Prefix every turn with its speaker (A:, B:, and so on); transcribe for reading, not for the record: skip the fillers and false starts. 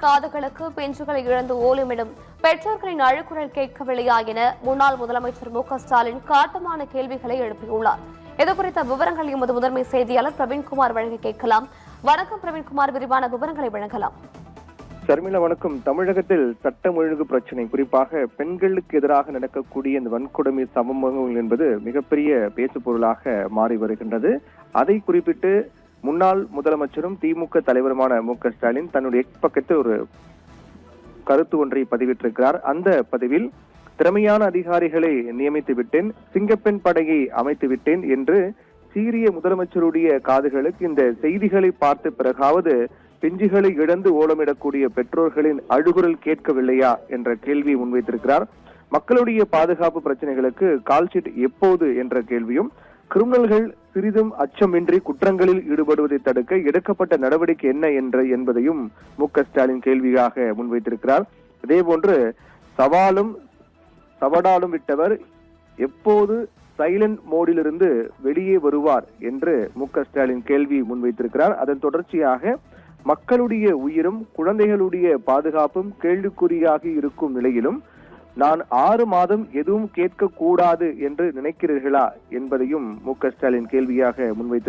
A: காதுகளுக்கு பெஞ்சுகளை இழந்து ஓலமிடும் பெற்றோர்களின் அழுக்குரல் கேட்கவில்லையா என முன்னாள் முதலமைச்சர் மு.க.ஸ்டாலின் காட்டமான கேள்விகளை எழுப்பியுள்ளார். இதுகுறித்த விவரங்களை எமது முதன்மை செய்தியாளர் பிரவீன்குமார் வழங்க கேட்கலாம். வணக்கம் பிரவீன்குமார், விரிவான விவரங்களை வழங்கலாம்.
B: ஷர்மிளா வணக்கம். தமிழகத்தில் சட்டம் ஒழுங்கு பிரச்சனை, குறிப்பாக பெண்களுக்கு எதிராக நடக்கக்கூடிய இந்த வன்கொடுமை சம்பவங்கள் என்பது மிகப்பெரிய பேசு பொருளாக மாறி வருகின்றது. அதை குறிப்பிட்டு முன்னாள் முதலமைச்சரும் திமுக தலைவருமான மு.க.ஸ்டாலின் தன்னுடைய எக்ஸ் பக்கத்தில் ஒரு கருத்து ஒன்றை பதிவிட்டிருக்கிறார். அந்த பதிவில் திறமையான அதிகாரிகளை நியமித்து விட்டேன், சிங்கப்பெண் படையை அமைத்து விட்டேன் என்று சீரிய முதலமைச்சருடைய காதுகளுக்கு இந்த செய்திகளை பார்த்த பிறகாவது பெஞ்சுகளை இழந்து ஓலமிடக்கூடிய பெற்றோர்களின் அழுகுரல் கேட்கவில்லையா என்ற கேள்வியை முன்வைத்திருக்கிறார். மக்களுடைய பாதுகாப்பு பிரச்சனைகளுக்கு கால்ஷீட் எப்போது என்ற கேள்வியும், கிரிமினல்கள் சிறிதும் அச்சமின்றி குற்றங்களில் ஈடுபடுவதை தடுக்க எடுக்கப்பட்ட நடவடிக்கை என்ன என்பதையும் மு.க.ஸ்டாலின் கேள்வியாக முன்வைத்திருக்கிறார். இதே போன்று சவடாலும் விட்டவர் எப்போது சைலண்ட் மோடிலிருந்து வெளியே வருவார் என்று மு.க.ஸ்டாலின் கேள்வி முன்வைத்திருக்கிறார். அதன் தொடர்ச்சியாக மக்களுடைய உயிரும் குழந்தைகளுடைய பாதுகாப்பும் கேள்விக்குறியாக இருக்கும் நிலையிலும் நான் 6 மாதம் எதுவும் கேட்க கூடாது என்று நினைக்கிறீர்களா என்பதையும் மு.க.ஸ்டாலின் கேள்வியாக முன்வைத்து